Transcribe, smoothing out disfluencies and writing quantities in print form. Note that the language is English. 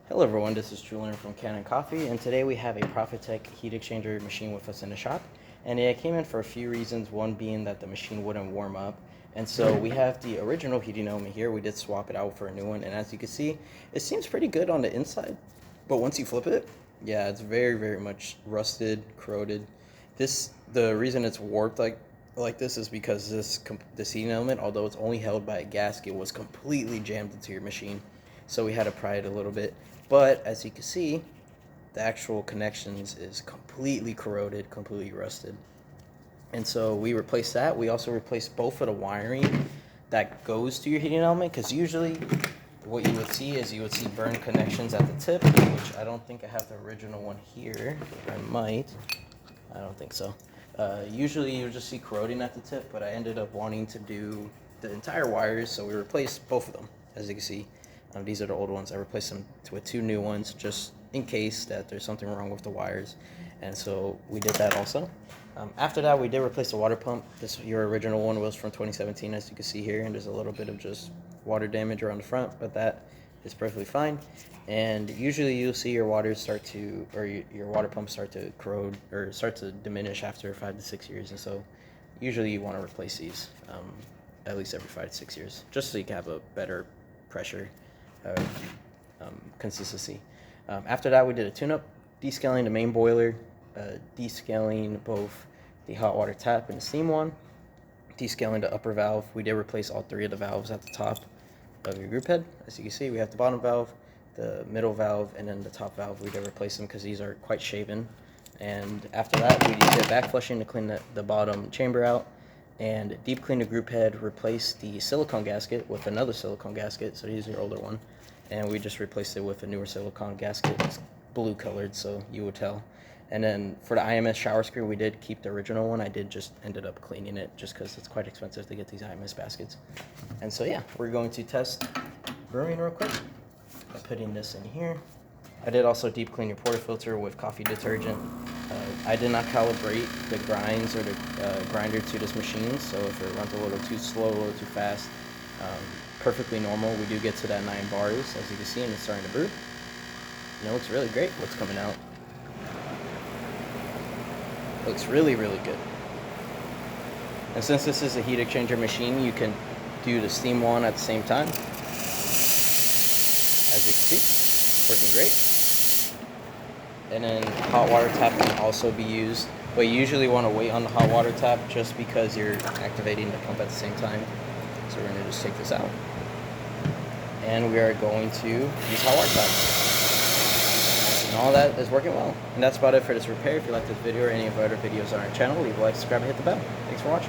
Hello everyone, this is Julian from Kanen Coffee, and today we have a Profitec heat exchanger machine with us in the shop. And it came in for a few reasons, one being that the machine wouldn't warm up. And so we have the original heating element here. We did swap it out for a new one, and as you can see, it seems pretty good on the inside. But once you flip it, yeah, it's very much rusted, corroded. The reason it's warped like this is because this heating element, although it's only held by a gasket, was completely jammed into your machine. So we had to pry it a little bit. But as you can see, the actual connections is completely corroded, completely rusted. And so we replaced that. We also replaced both of the wiring that goes to your heating element, because usually what you would see is you would see burned connections at the tip, which I don't think I have the original one here. I might. I don't think so. Usually you just see corroding at the tip, but I ended up wanting to do the entire wires, so we replaced both of them, as you can see. These are the old ones. I replaced them with two new ones just in case that there's something wrong with the wires. And so we did that also. After that, we did replace the water pump. Your original one was from 2017, as you can see here, and there's a little bit of just water damage around the front, but that is perfectly fine. And usually you'll see your water your water pump start to corrode or start to diminish after 5 to 6 years. And so usually you want to replace these at least every 5 to 6 years, just so you can have a better pressure consistency. After that, we did a tune-up, descaling the main boiler, descaling both the hot water tap and the steam one, descaling the upper valve. We did replace all three of the valves at the top of your group head. As you can see, we have the bottom valve, the middle valve, and then the top valve. We did replace them because these are quite shaven. And after that, we did back flushing to clean the bottom chamber out, and deep clean the group head, replace the silicone gasket with another silicone gasket. So here's your older one, and we just replaced it with a newer silicone gasket. It's blue colored, so you would tell. And then for the IMS shower screen, we did keep the original one. I did just ended up cleaning it just because it's quite expensive to get these IMS baskets. And so yeah, we're going to test brewing real quick by putting this in here. I did also deep clean your portafilter with coffee detergent. I did not calibrate the grinds or the grinder to this machine, so if it runs a little too slow, a little too fast, perfectly normal. We do get to that 9 bars, as you can see, and it's starting to brew. And it looks really great what's coming out. It looks really good. And since this is a heat exchanger machine, you can do the steam one at the same time. As you can see, working great. And then hot water tap can also be used, but you usually want to wait on the hot water tap just because you're activating the pump at the same time. So we're going to just take this out, and we are going to use hot water tap. And all that is working well. And that's about it for this repair. If you like this video or any of our other videos on our channel, leave a like, subscribe, and hit the bell. Thanks for watching.